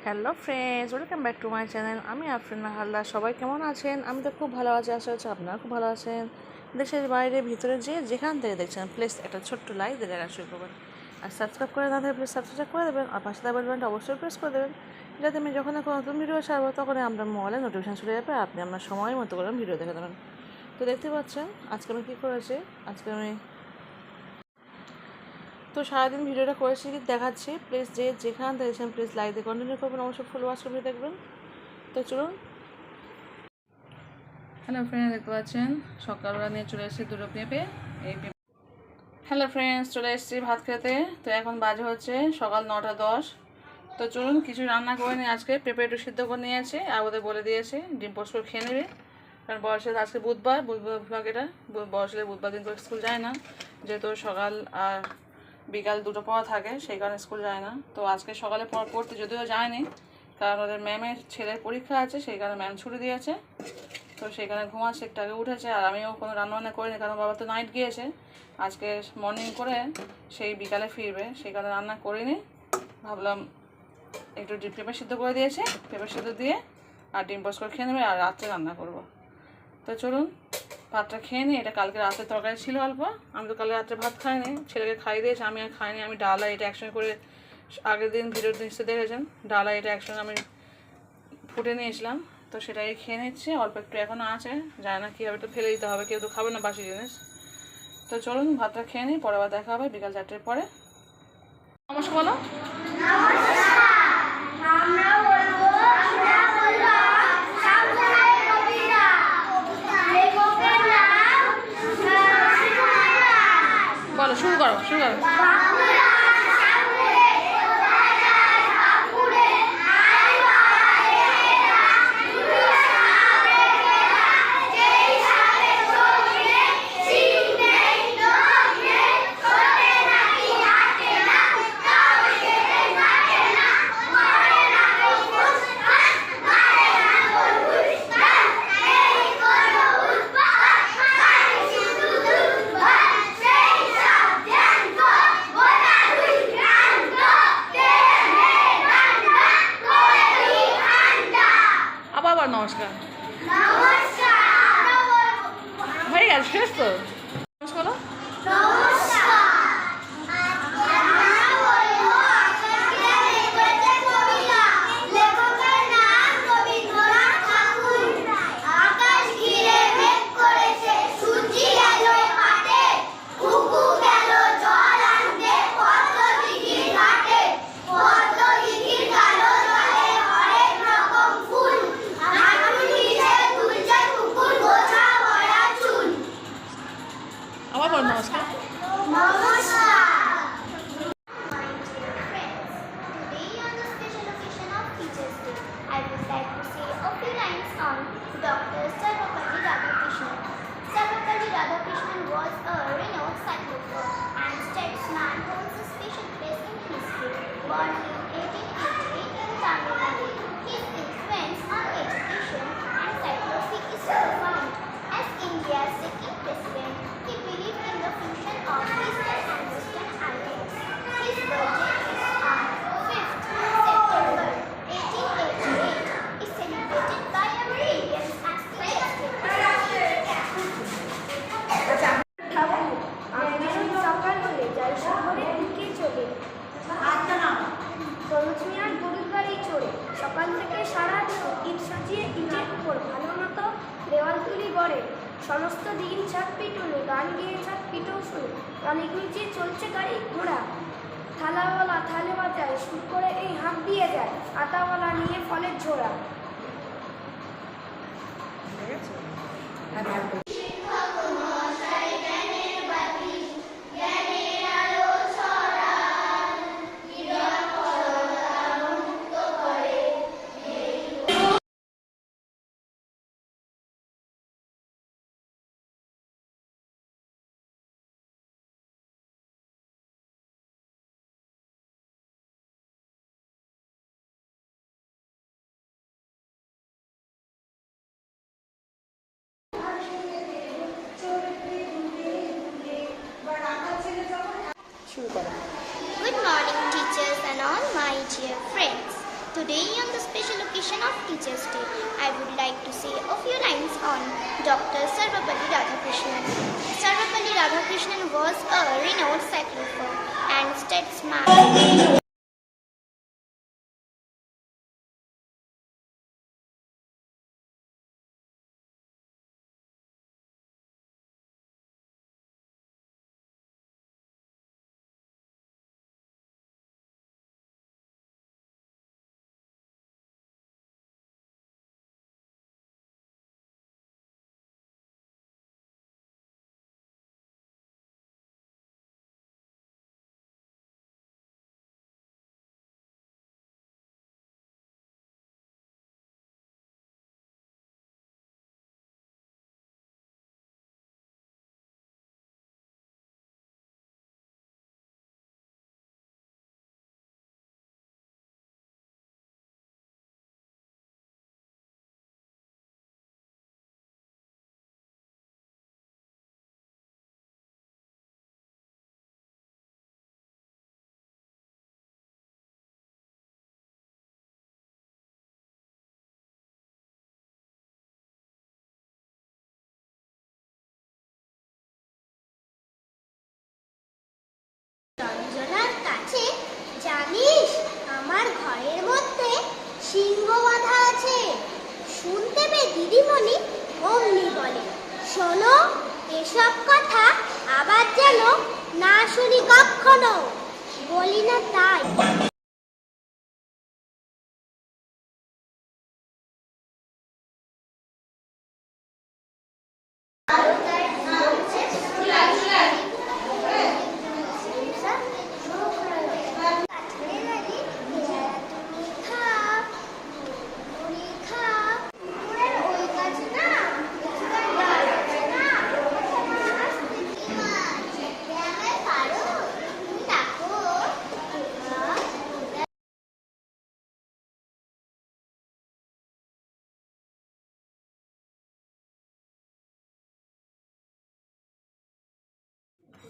Hello friends, welcome back to my channel. আমি আফরিনা হালদার। সবাই কেমন আছেন? আমি তো খুব ভালো আছি, আশা হচ্ছে আপনারা খুব ভালো আছেন। দেশের বাইরে ভিতরে যেখান থেকে দেখছেন প্লিজ একটা ছোট্ট লাইক দিয়ে দেখা শুরু করবেন। আর সাবস্ক্রাইব করে না থাকলে প্লিজ সাবস্ক্রাইব করে দেবেন, আর পাশে থাকা বেল বাটনটা অবশ্যই প্রেস করে দেবেন, যাতে আমি যখন কোনো নতুন ভিডিও ছাড়বো তখন আমরা মোবাইলে নোটিফিকেশন চলে যাবে, আপনি আপনার সময় মতো করে ভিডিও দেখে দেবেন। তো দেখতে পাচ্ছেন আজকে আমি কী করেছি। আজকে আমি সারাদিন ভিডিওটা করেছি দেখাচ্ছি। প্লিজ যেখান দেখছেন প্লিজ লাইক দিয়ে কন্টিনিউ করবেন, অবশ্যই ফুল ওয়াচ করে দেখবেন। তো চলুন। হ্যালো ফ্রেন্ডস, দেখতে পাচ্ছেন সকালবেলা নিয়ে চলে এসেছি দুটো পেঁপে। হ্যালো ফ্রেন্ডস, চলে এসেছি ভাত খেতে। তো এখন বাজে হচ্ছে সকাল 9:10। তো চলুন কিছু রান্না করে নিই। আজকে পেঁপে একটু সিদ্ধ করে নিয়েছি, আর ওদের বলে দিয়েছি ডিম পোস্ট করে খেয়ে নেবে, কারণ বয়সের আজকে বুধবার ভাগ, এটা বয়সের বুধবার দিন করে স্কুল যায় না, যেহেতু সকাল আর বিকাল দুটো পড়া থাকে, সেই কারণে স্কুল যায় না। তো আজকে সকালে পড়তে যদিও যায়নি, কারণ ওদের ম্যামের ছেলের পরীক্ষা আছে, সেই কারণে ম্যাম ছুটি দিয়েছে। তো সেখানে ঘুমাচ্ছে, একটু আগে উঠেছে। আর আমিও কোনো রান্নাবান্না করিনি, কারণ বাবা তো নাইট গিয়েছে আজকে, মর্নিং করে সেই বিকালে ফিরবে, সেই কারণে রান্না করিনি। ভাবলাম একটু পেঁপে সিদ্ধ করে দিয়েছে, পেঁপে সিদ্ধ দিয়ে আর ডিম পোস্ট করে খেয়ে নেবে, আর রাত্রে রান্না করব। তো চলুন ভাতটা খেয়ে নিই। এটা কালকে রাতের তরকারি ছিল অল্প, আমি তো কালকে রাত্রে ভাত খাইনি, ছেলেকে খাইয়ে দিয়েছি, আমি আর খাইনি। আমি ডাল আর এটা একসঙ্গে করে, আগের দিন ভিডিওর নিশ্চয়ই দেখেছেন, ডাল আর এটা একসঙ্গে আমি ফুটে নিয়েছিলাম। তো সেটাই খেয়ে নিচ্ছে, অল্প একটু এখনও আছে, যায় না কীভাবে, তো ফেলে দিতে হবে, কেউ তো খাবে না বাসি জিনিস। তো চলুন ভাতটা খেয়ে নিই, পরে আবার দেখা হবে বিকাল 4টের পরে। নমস্কার বলো। বলো, শুরু করো। আবার নমস্কার হয়ে গেছে, শেষ তো। নমস্কার। আবার নমস্কার। Dr. Sarvapalli Radhakrishnan. Sarvapalli Radhakrishnan was a renowned cyclist and statesman who holds a special place in history. Born in 1888 in Tamil Nadu, his influence on education and cyclophy is profound. As India's second president, he believed in the fusion of Eastern and Western ideas. His birthday is on 5th September 1888. Is celebrated by our Indians as সকাল হলে যাই শহরের দিকে চলে, সরোজ মিয়ার গরুর গাড়ি চড়ে। সকাল থেকে সারা ইট সাজিয়ে ইটের উপর ভালো মতো দেওয়াল তুলি গড়ে। সমস্ত দিন ছাদ পিটুলো, গান গিয়ে ছাদ পিটো শুরু, অনেক নিচে চলছে গাড়ি ঘোড়া। থালাওয়ালা থালে বাজায়, সুর করে এই হাত দিয়ে যায়, আতাওয়ালা নিয়ে ফলের ঝোড়া। শুরু করো। Good morning, teachers and all my dear friends. Today, on the special occasion of Teachers' Day, I would like to say a few lines on Dr. Sarvapalli Radhakrishnan. Sarvapalli Radhakrishnan was a renowned philosopher and statesman. রঞ্জনার কাছে, জানিস আমার ঘরের মধ্যে সিংহ বাঁধা আছে। শুনতে পেয়ে দিদিমণি অমনি বলে, শোনো, এসব কথা আবার যেন না শুনি কখনো। বলি না তাই।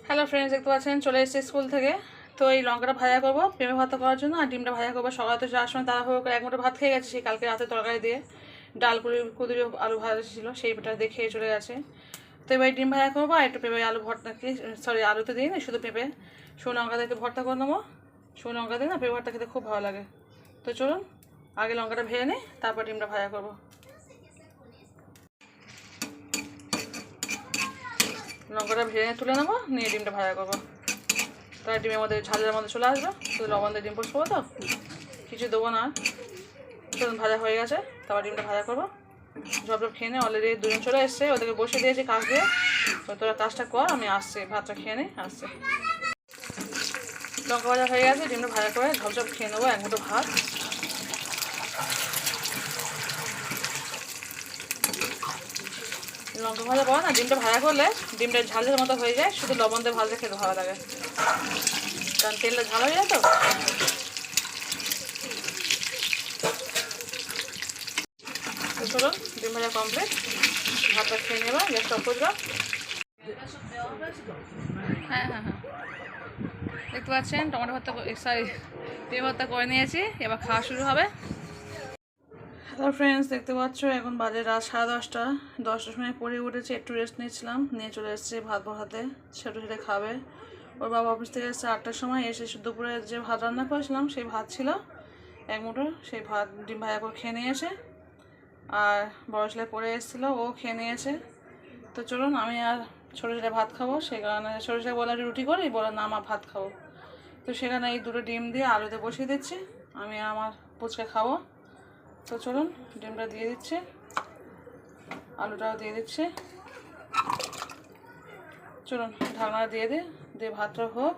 হ্যালো ফ্রেন্ডস, দেখতে পাচ্ছেন চলে এসেছি স্কুল থেকে। তো এই লঙ্কাটা ভাজা করবো পেঁপে ভাত করার জন্য, আর ডিমটা ভাজা করবো। সকালে তো যাওয়ার সময় তাড়াহুড়ো করে এক মুঠো ভাত খেয়ে গেছে, সেই কালকে রাতে তরকারি দিয়ে ডাল কুদুরি আলু ভাজা ছিল, সেইটা দিয়ে খেয়ে চলে গেছে। তো এবার ডিম ভাজা করবো, আর একটু পেঁপে আলু ভর্তা, সরি আলুতে দিই না, শুধু পেঁপে শুকনো লঙ্কা দিয়ে একটু ভর্তা করে নেবো। শুকনো লঙ্কা দিয়ে না পেঁপে ভর্তা খেতে খুব ভালো লাগে। তো চলুন আগে লঙ্কাটা ভেজে নিই, তারপর ডিমটা ভাজা করবো। লঙ্কাটা ভেজে তুলে নেবো, নিয়ে ডিমটা ভাজা করবো। তাই ডিমের মধ্যে ঝালের মধ্যে চলে আসবে, শুধু লবণ দিয়ে ডিম পোস্ট করবো, তো কিছু দেবো না। চলুন ভাজা হয়ে গেছে, তারপর ডিমটা ভাজা করবো। ঝপঝপ খেয়ে নিই, অলরেডি দুজন চলে এসছে, ওদেরকে বসে দিয়েছি কাজ দিয়ে। তো তোরা কাজটা কর, আমি আসছি, ভাতটা খেয়ে নিই, আসছি। লঙ্কা ভাজা হয়ে গেছে, ডিমটা ভাজা করে ঝপঝপ খেয়ে নেবো এক মুঠো ভাত। লঙ্কা ভাজা পর না ডিমটা ভাজা করলে ডিমটা ঝালের মতো হয়ে যায়, শুধু লবণ দিয়ে ভাজলে খেতে ভালো লাগে, কারণ তেলটা ঝাল হয়ে যায়। তো চলো ডিম ভাজা কমপ্লিট, ভাতটা খেয়ে নেবা, গ্যাসটা অফ করে দাও। হ্যাঁ হ্যাঁ হ্যাঁ, দেখতে পাচ্ছেন টমেটো ভর্তা, সরি ডিম ভর্তা করে নিয়েছি, এবার খাওয়া শুরু হবে। হ্যালো ফ্রেন্ডস, দেখতে পাচ্ছ এখন বাজে রাত 10:30। 10টার সময় পড়ে উঠেছে, একটু রেস্ট নিয়েছিলাম, নিয়ে চলে এসেছি ভাত বসাতে। ছোটো ছেলে খাবে, ওর বাবা অফিস থেকে এসেছে 8টার সময়, এসে দুপুরে যে ভাত রান্না করেছিলাম সেই ভাত ছিল এক মুঠো, সেই ভাত ডিম ভাজা করে খেয়ে নিয়েছে। আর বড় ছেলে পড়ে এসেছিলো, ও খেয়ে নিয়েছে। তো চলুন আমি আর ছোটো ছেলে ভাত খাবো, সেই কারণে ছোটো ছেলে বলে রুটি করি, বলে না আমার ভাত খাবো। তো সেখানে এই দুটো ডিম দিয়ে আলুতে বসিয়ে দিচ্ছি, আমি আমার পুচকা খাবো। তো চলুন ডিমটা দিয়ে দিচ্ছি, আলুটাও দিয়ে দিচ্ছি। চলুন ঢাকনাটা দিয়ে দিয়ে ভাতটা হোক,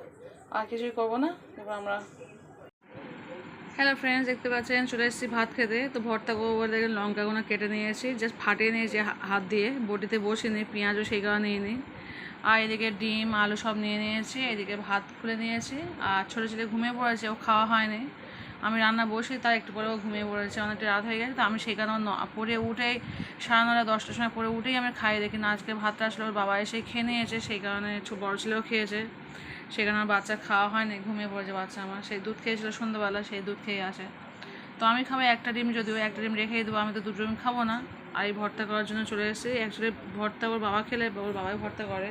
আর কিছুই করবো না। এবার আমরা হ্যালো ফ্রেন্ডস, দেখতে পাচ্ছেন চলে এসেছি ভাত খেতে। তো ভর্তা করবো বলে লঙ্কাগুলো কেটে নিয়েছি, জাস্ট ফাটিয়ে নিয়েছি হাত দিয়ে, বটিতে বসে নিই, পেঁয়াজও সেই কারণে নিয়ে নিই। আর এদিকে ডিম আলু সব নিয়ে নিয়েছি, এদিকে ভাত খুলে নিয়েছি। আর ছোটো ছেলে ঘুমিয়ে পড়েছে, ও খাওয়া হয়নি। আমি রান্না বসি, তার একটু পরেও ঘুমিয়ে পড়েছে, অনেকটা রাত হয়ে গেছে। তো আমি সেই কারণে পরে উঠেই 9:30 10টার সময় পরে উঠেই আমি খাই, দেখি না আজকে ভাতটা আসলে ওর বাবা এসে খেয়ে নিয়েছে, সেই কারণে বড় ছেলেও খেয়েছে, সেই কারণে আমার বাচ্চা খাওয়া হয়নি, ঘুমিয়ে পড়েছে বাচ্চা আমার। সেই দুধ খেয়েছিল সন্ধ্যাবেলা, সেই দুধ খেয়ে আসে। তো আমি খাবো একটা ডিম, যদিও একটা ডিম রেখেই দেবো, আমি তো দুটো ডিম খাবো না। আর এই ভর্তা করার জন্য চলে এসেছি। অ্যাকচুয়ালি ভর্তা ওর বাবা খেলে, ওর বাবাই ভর্তা করে।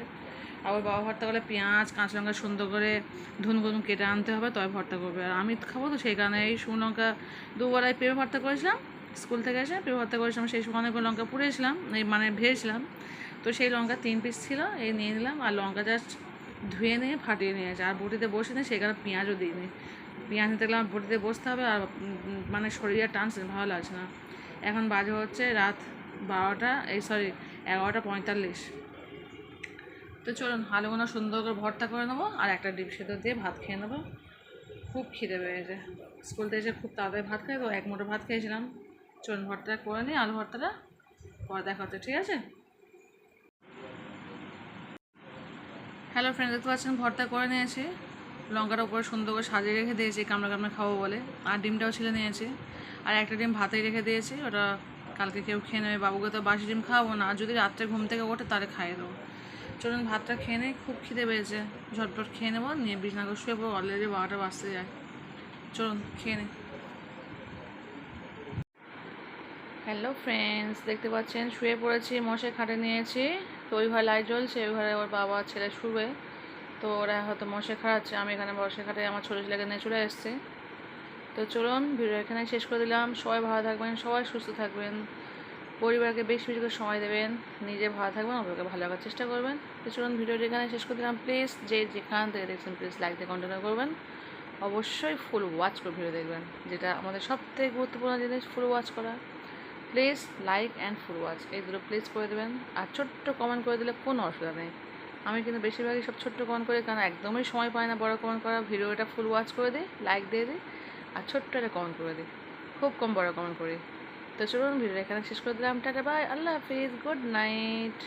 আর ওর বাবা ভর্তা করলে পেঁয়াজ কাঁচা লঙ্কা সুন্দর করে ধুন ধুন কেটে আনতে হবে, তবে ভর্তা করবে। আর আমি খাবো তো সেই কারণে এই শুকনো লঙ্কা দুবেলায় পেঁপে ভর্তা করেছিলাম, স্কুল থেকে এসে পেঁপে ভর্তা করেছিলাম, সেই সময় অনেকগুলো লঙ্কা পুড়েছিলাম, এই মানে ভেজেছিলাম। তো সেই লঙ্কা 3 পিস ছিল, এই নিয়ে নিলাম। আর লঙ্কা জাস্ট ধুয়ে নিয়ে ফাটিয়ে নিয়েছে। আর বটিতে বসে নিয়ে সেই কারণে পেঁয়াজও দিইনি। পেঁয়াজ নিতে গেলে আমার বটিতে বসতে হবে, আর মানে শরীরে টানছে, ভালো লাগছে না। এখন বাজে হচ্ছে রাত 11:45। তো চলুন আলুগুলো সুন্দর করে ভর্তা করে নেবো, আর একটা ডিম সেদ্ধ দিয়ে ভাত খেয়ে নেবো। খুব খিদে পেয়েছে, স্কুল থেকে এসে খুব তাড়াতাড়ি ভাত খাই তো, 1 মুঠো ভাত খেয়েছিলাম। চলুন ভর্তাটা করে নিই, আলু ভর্তাটা পরে দেখা হচ্ছে, ঠিক আছে? হ্যালো ফ্রেন্ড, দেখতে পাচ্ছেন ভর্তা করে নিয়েছি। লঙ্কাটা উপরে সুন্দর করে সাজিয়ে রেখে দিয়েছি কামড়া কামড়া খাবো বলে। আর ডিমটাও ছিলে নিয়েছি, আর একটা ডিম ভাতেই রেখে দিয়েছি, ওটা কালকে কেউ খেয়ে নেবে। বাবুকে তো বাসি ডিম খাওয়াবো না, আর যদি রাত্রে ঘুম থেকে ওঠে তাহলে খাইয়ে দেবো। চলুন ভাতটা খেয়ে নিই, খুব খিদে পেয়েছে। ঝটপট খেয়ে নেবো, নিয়ে বিছানা করে শুয়ে পড়বো। অলরেডি 12টা বাজতে যায়। চলুন খেয়ে নিই। হ্যালো ফ্রেন্ডস, দেখতে পাচ্ছেন শুয়ে পড়েছি, মশাই খাটে নিয়েছি। তো ওই ঘরে লাইট জ্বলছে, ওই ঘরে ওর বাবা ছেলে শুবে। তো ওরা হয়তো মশাই খাটাচ্ছে, আমি এখানে মশাই খাটে আমার ছোটো ছেলেকে নিয়ে চলে এসেছি। তো চলুন ভিডিও এখানে শেষ করে দিলাম। সবাই ভালো থাকবেন, সবাই সুস্থ থাকবেন, পরিবারকে বেশি বেশি করে সময় দেবেন, নিজে ভালো থাকবেন, ওদেরকে ভালো রাখার চেষ্টা করবেন। তো চলুন ভিডিওটি এখানে শেষ করে দিলাম। প্লিজ যেখান থেকে দেখছেন প্লিজ লাইক দিয়ে কন্টিনিউ করবেন। অবশ্যই ফুল ওয়াচ করে ভিডিও দেখবেন, যেটা আমাদের সবথেকে গুরুত্বপূর্ণ জিনিস, ফুল ওয়াচ করা। Please like and full watch এই দুটো প্লিজ করে দেবেন। আর ছোট্ট কমেন্ট করে দিলে কোনো অসুবিধা নেই। আমি কিন্তু বেশিরভাগই সব ছোট্ট কমেন্ট করি, কারণ একদমই সময় পাই না বড় কমেন্ট করা। ভিডিওটা ফুল ওয়াচ করে দিই, লাইক দিয়ে দিই, আর ছোট্ট একটা কমেন্ট করে দিই। খুব কম বড় কমেন্ট করি। তো চলুন ভিডিও এখানে শেষ করে দিলাম। টাটা বাই, আল্লাহ হাফিজ, গুড নাইট।